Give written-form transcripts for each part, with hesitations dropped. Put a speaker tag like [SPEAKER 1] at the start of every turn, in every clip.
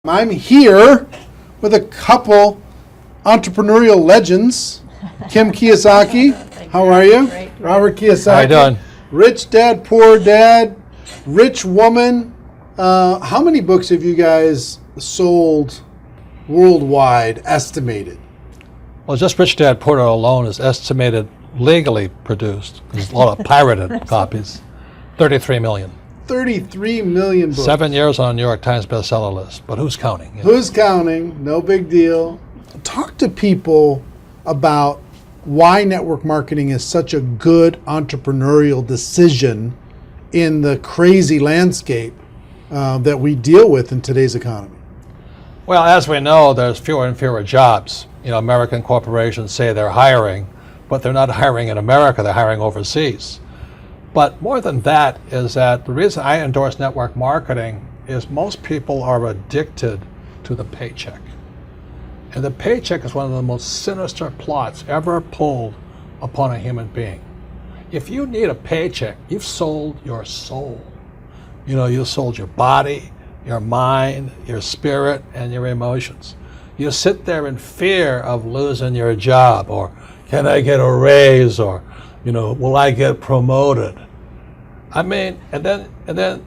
[SPEAKER 1] I'm here with a couple entrepreneurial legends. Kim Kiyosaki, how are you?
[SPEAKER 2] Great.
[SPEAKER 1] Robert Kiyosaki.
[SPEAKER 3] How you doing?
[SPEAKER 1] Rich Dad, Poor Dad, Rich Woman. How many books have you guys sold worldwide, estimated?
[SPEAKER 3] Well, just Rich Dad Poor Dad alone is estimated legally produced. There's a lot of pirated copies. 33 million.
[SPEAKER 1] 33 million books.
[SPEAKER 3] 7 years on a New York Times bestseller list, but who's counting? You know?
[SPEAKER 1] Who's counting? No big deal. Talk to people about why network marketing is such a good entrepreneurial decision in the crazy landscape that we deal with in today's economy.
[SPEAKER 3] Well, as we know, there's fewer and fewer jobs. You know, American corporations say they're hiring, but they're not hiring in America, they're hiring overseas. But more than that is that the reason I endorse network marketing is most people are addicted to the paycheck. And the paycheck is one of the most sinister plots ever pulled upon a human being. If you need a paycheck, you've sold your soul. You know, you sold your body, your mind, your spirit, and your emotions. You sit there in fear of losing your job, or can I get a raise, or, you know, will I get promoted? I mean, and then,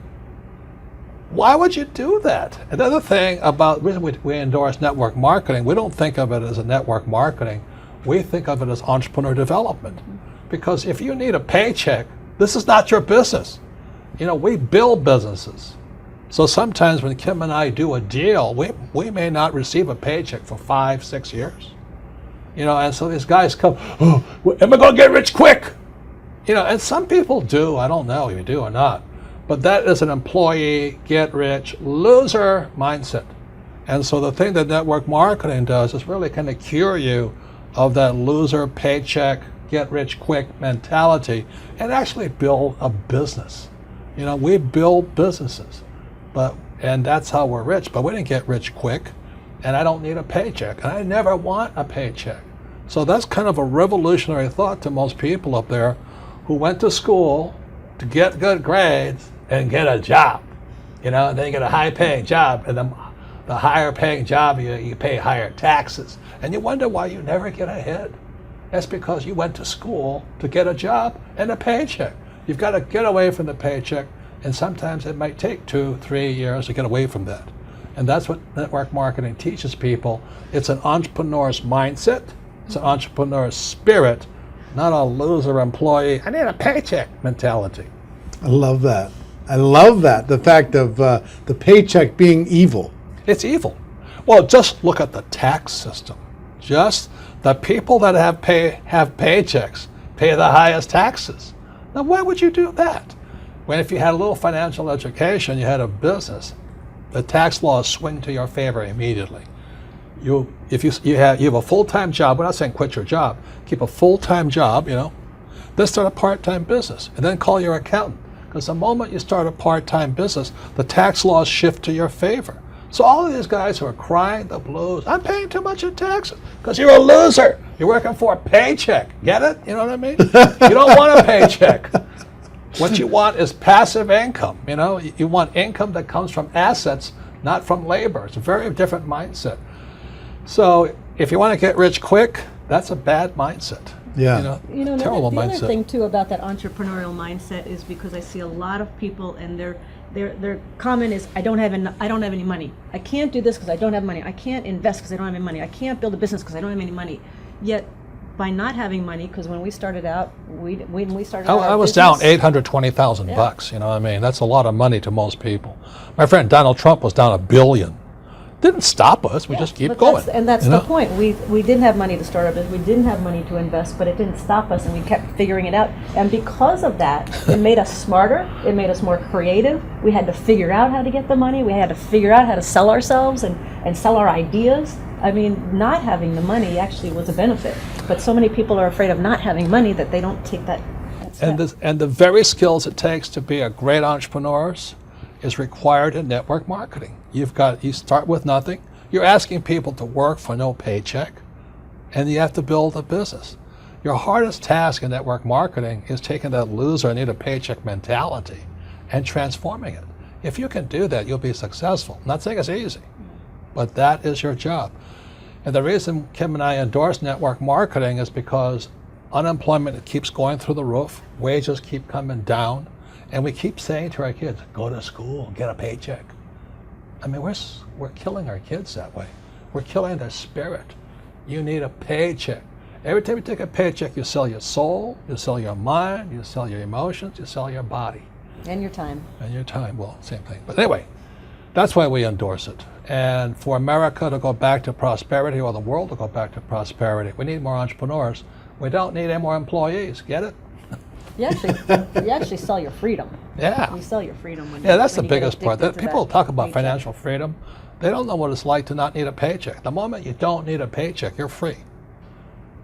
[SPEAKER 3] why would you do that? Another thing about the reason we endorse network marketing, we don't think of it as a network marketing. We think of it as entrepreneur development. Because if you need a paycheck, this is not your business. You know, we build businesses. So sometimes when Kim and I do a deal, we may not receive a paycheck for 5-6 years. You know, and so these guys come, oh, am I going to get rich quick? You know, and some people do. I don't know if you do or not. But that is an employee, get rich, loser mindset. And so the thing that network marketing does is really kind of cure you of that loser paycheck, get rich quick mentality and actually build a business. You know, we build businesses, and that's how we're rich. But we didn't get rich quick, and I don't need a paycheck, and I never want a paycheck. So that's kind of a revolutionary thought to most people up there who went to school to get good grades and get a job, you know, and then you get a high-paying job, and the higher-paying job, you pay higher taxes, and you wonder why you never get ahead. That's because you went to school to get a job and a paycheck. You've got to get away from the paycheck, and sometimes it might take 2-3 years to get away from that. And that's what network marketing teaches people. It's an entrepreneur's mindset, it's an entrepreneur's spirit, not a loser employee, I need a paycheck mentality.
[SPEAKER 1] I love that. I love that. The fact of the paycheck being evil.
[SPEAKER 3] It's evil. Well, just look at the tax system. Just the people that have paychecks pay the highest taxes. Now, why would you do that? When if you had a little financial education, you had a business, the tax laws swing to your favor immediately. If you have a full-time job, we're not saying quit your job, keep a full-time job, you know, then start a part-time business, and then call your accountant. Because the moment you start a part-time business, the tax laws shift to your favor. So all of these guys who are crying the blues, I'm paying too much in taxes, because you're a loser. You're working for a paycheck. Get it? You know what I mean? You don't want a paycheck. What you want is passive income. You know, you want income that comes from assets, not from labor. It's a very different mindset. So if you want to get rich quick, that's a bad mindset.
[SPEAKER 1] Yeah.
[SPEAKER 2] You know,
[SPEAKER 3] terrible
[SPEAKER 2] the
[SPEAKER 3] mindset.
[SPEAKER 2] other thing too about that entrepreneurial mindset is because I see a lot of people and their comment is, I don't have any money. I can't do this because I don't have money. I can't invest because I don't have any money. I can't build a business because I don't have any money. Yet by not having money, because when we started out,
[SPEAKER 3] I was down $820,000 bucks. You know what I mean? That's a lot of money to most people. My friend Donald Trump was down $1 billion. Didn't stop us. We just keep going.
[SPEAKER 2] That's the point. We didn't have money to start our business. We didn't have money to invest, but it didn't stop us, and we kept figuring it out. And because of that, it made us smarter. It made us more creative. We had to figure out how to get the money. We had to figure out how to sell ourselves and sell our ideas. I mean, not having the money actually was a benefit. But so many people are afraid of not having money that they don't take that step.
[SPEAKER 3] And the very skills it takes to be a great entrepreneur is required in network marketing. You start with nothing. You're asking people to work for no paycheck, and you have to build a business. Your hardest task in network marketing is taking that loser, I need a paycheck mentality and transforming it. If you can do that, you'll be successful. I'm not saying it's easy, but that is your job. And the reason Kim and I endorse network marketing is because unemployment keeps going through the roof, wages keep coming down, and we keep saying to our kids, go to school, get a paycheck. I mean, we're killing our kids that way. We're killing their spirit. You need a paycheck. Every time you take a paycheck, you sell your soul, you sell your mind, you sell your emotions, you sell your body.
[SPEAKER 2] And your time.
[SPEAKER 3] And your time, well, same thing. But anyway, that's why we endorse it. And for America to go back to prosperity, or the world to go back to prosperity, we need more entrepreneurs. We don't need any more employees. Get it?
[SPEAKER 2] You actually sell your freedom.
[SPEAKER 3] Yeah.
[SPEAKER 2] You sell your freedom when
[SPEAKER 3] Yeah, that's
[SPEAKER 2] when
[SPEAKER 3] the
[SPEAKER 2] you get
[SPEAKER 3] biggest part.
[SPEAKER 2] addicted to
[SPEAKER 3] People
[SPEAKER 2] that
[SPEAKER 3] talk about
[SPEAKER 2] paycheck.
[SPEAKER 3] financial freedom. They don't know what it's like to not need a paycheck. The moment you don't need a paycheck, you're free.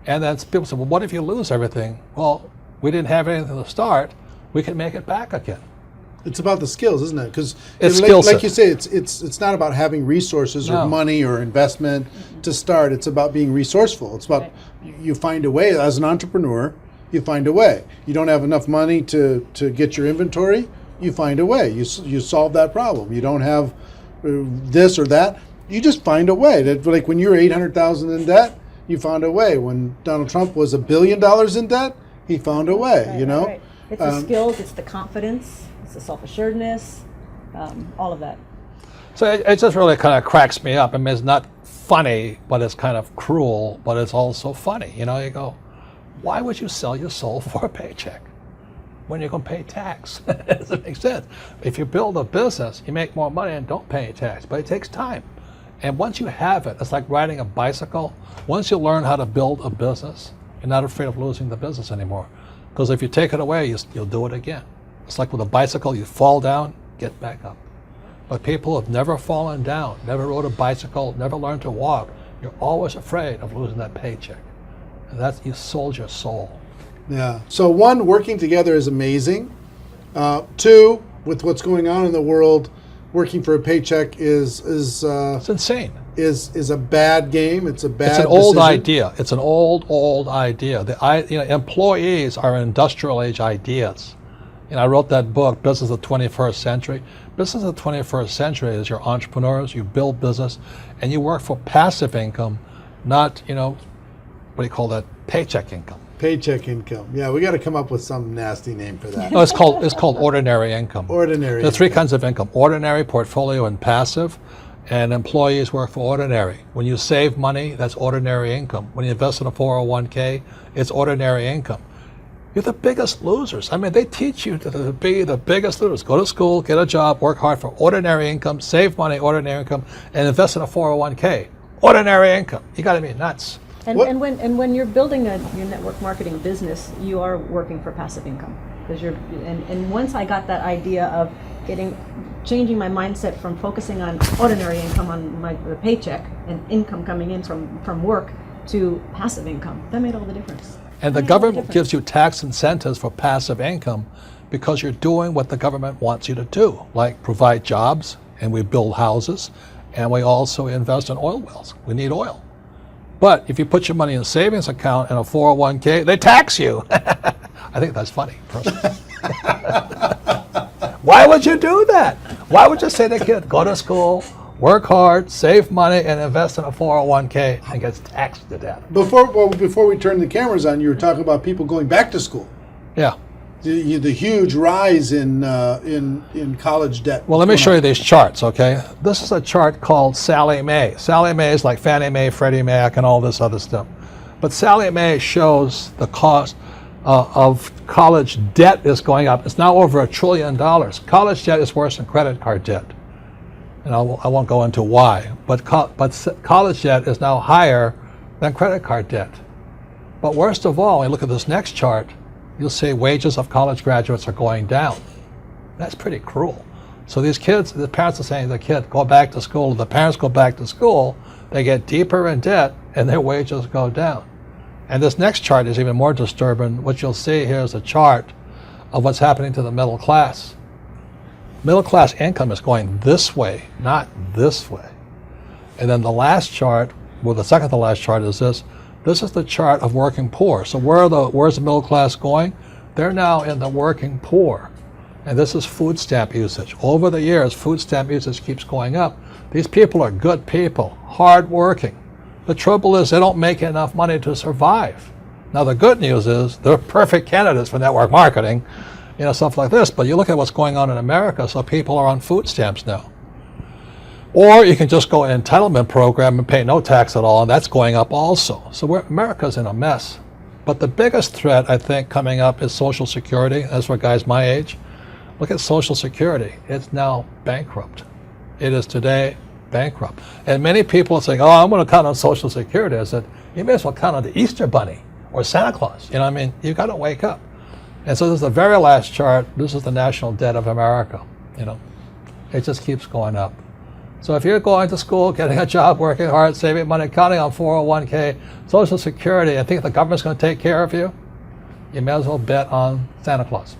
[SPEAKER 3] And then people say, well, what if you lose everything? Well, we didn't have anything to start. We can make it back again.
[SPEAKER 1] It's about the skills, isn't it? Because
[SPEAKER 3] It's skill set.
[SPEAKER 1] like you say, it's not about having resources or
[SPEAKER 3] No.
[SPEAKER 1] money or investment to start. It's about being resourceful. It's about you find a way as an entrepreneur. You find a way. You don't have enough money to get your inventory. You find a way. You solve that problem. You don't have this or that. You just find a way. That, like when you're $800,000 in debt, you found a way. When Donald Trump was $1 billion in debt, he found a way.
[SPEAKER 2] Right,
[SPEAKER 1] you know.
[SPEAKER 2] right. It's the skills, it's the confidence, it's the self-assuredness, all of that.
[SPEAKER 3] So it just really kind of cracks me up. I mean, it's not funny, but it's kind of cruel, but it's also funny. You know, you go, why would you sell your soul for a paycheck when you're going to pay tax? It doesn't make sense. If you build a business, you make more money and don't pay tax, but it takes time. And once you have it, it's like riding a bicycle. Once you learn how to build a business, you're not afraid of losing the business anymore. Because if you take it away, you'll do it again. It's like with a bicycle, you fall down, get back up. But people have never fallen down, never rode a bicycle, never learned to walk. You're always afraid of losing that paycheck. And that's, you sold your soul.
[SPEAKER 1] Yeah. So one, working together is amazing. Two, with what's going on in the world, working for a paycheck is
[SPEAKER 3] It's insane.
[SPEAKER 1] is a bad game. It's a bad.
[SPEAKER 3] It's an old
[SPEAKER 1] decision.
[SPEAKER 3] idea. It's an old idea. Employees are industrial age ideas. I wrote that book, Business of the 21st Century. Business of the 21st Century is your entrepreneurs, you build business, and you work for passive income, not, what do you call that, paycheck income.
[SPEAKER 1] Paycheck income. Yeah, we got to come up with some nasty name for that.
[SPEAKER 3] No, it's called ordinary income.
[SPEAKER 1] Ordinary.
[SPEAKER 3] There are three kinds of income: ordinary, portfolio, and passive. And employees work for ordinary. When you save money, that's ordinary income. When you invest in a 401k, it's ordinary income. You're the biggest losers. I mean, they teach you to be the biggest losers. Go to school, get a job, work hard for ordinary income, save money, ordinary income, and invest in a 401k. Ordinary income. You got to be nuts.
[SPEAKER 2] And,
[SPEAKER 1] What-
[SPEAKER 2] and when you're building your network marketing business, you are working for passive income because and once I got that idea of changing my mindset from focusing on ordinary income on the paycheck and income coming in from work to passive income, that made all the difference.
[SPEAKER 3] And the government gives you tax incentives for passive income because you're doing what the government wants you to do, like provide jobs, and we build houses, and we also invest in oil wells. We need oil. But if you put your money in a savings account and a 401k, they tax you. I think that's funny, personally. Why would you do that? Why would you say to a kid, go to school, work hard, save money, and invest in a 401k and gets taxed to death?
[SPEAKER 1] Before we turn the cameras on, you were talking about people going back to school.
[SPEAKER 3] Yeah.
[SPEAKER 1] The huge rise in college debt.
[SPEAKER 3] Well, let me show you these charts, okay? This is a chart called Sallie Mae. Sallie Mae is like Fannie Mae, Freddie Mac, and all this other stuff. But Sallie Mae shows the cost of college debt is going up. It's now over $1 trillion. College debt is worse than credit card debt. And I won't go into why. But college debt is now higher than credit card debt. But worst of all, when you look at this next chart, you'll see wages of college graduates are going down. That's pretty cruel. So these kids, the parents are saying to the kid, go back to school. The parents go back to school, they get deeper in debt, and their wages go down. And this next chart is even more disturbing. What you'll see here is a chart of what's happening to the middle class. Middle class income is going this way, not this way. And then the last chart, well, the second to last chart is this. This is the chart of working poor. So where's the middle class going? They're now in the working poor. And this is food stamp usage. Over the years, food stamp usage keeps going up These people are good people, hardworking. The trouble is they don't make enough money to survive. Now the good news is they're perfect candidates for network marketing, stuff like this. But you look at what's going on in America, so people are on food stamps now. Or you can just go an entitlement program and pay no tax at all, and that's going up also. So America's in a mess. But the biggest threat, I think, coming up is Social Security. That's for guys my age. Look at Social Security. It's now bankrupt. It is today bankrupt. And many people are saying, oh, I'm going to count on Social Security. I said, you may as well count on the Easter Bunny or Santa Claus. You've got to wake up. And so this is the very last chart. This is the national debt of America. It just keeps going up. So if you're going to school, getting a job, working hard, saving money, counting on 401k, Social Security, and think the government's going to take care of you, you may as well bet on Santa Claus.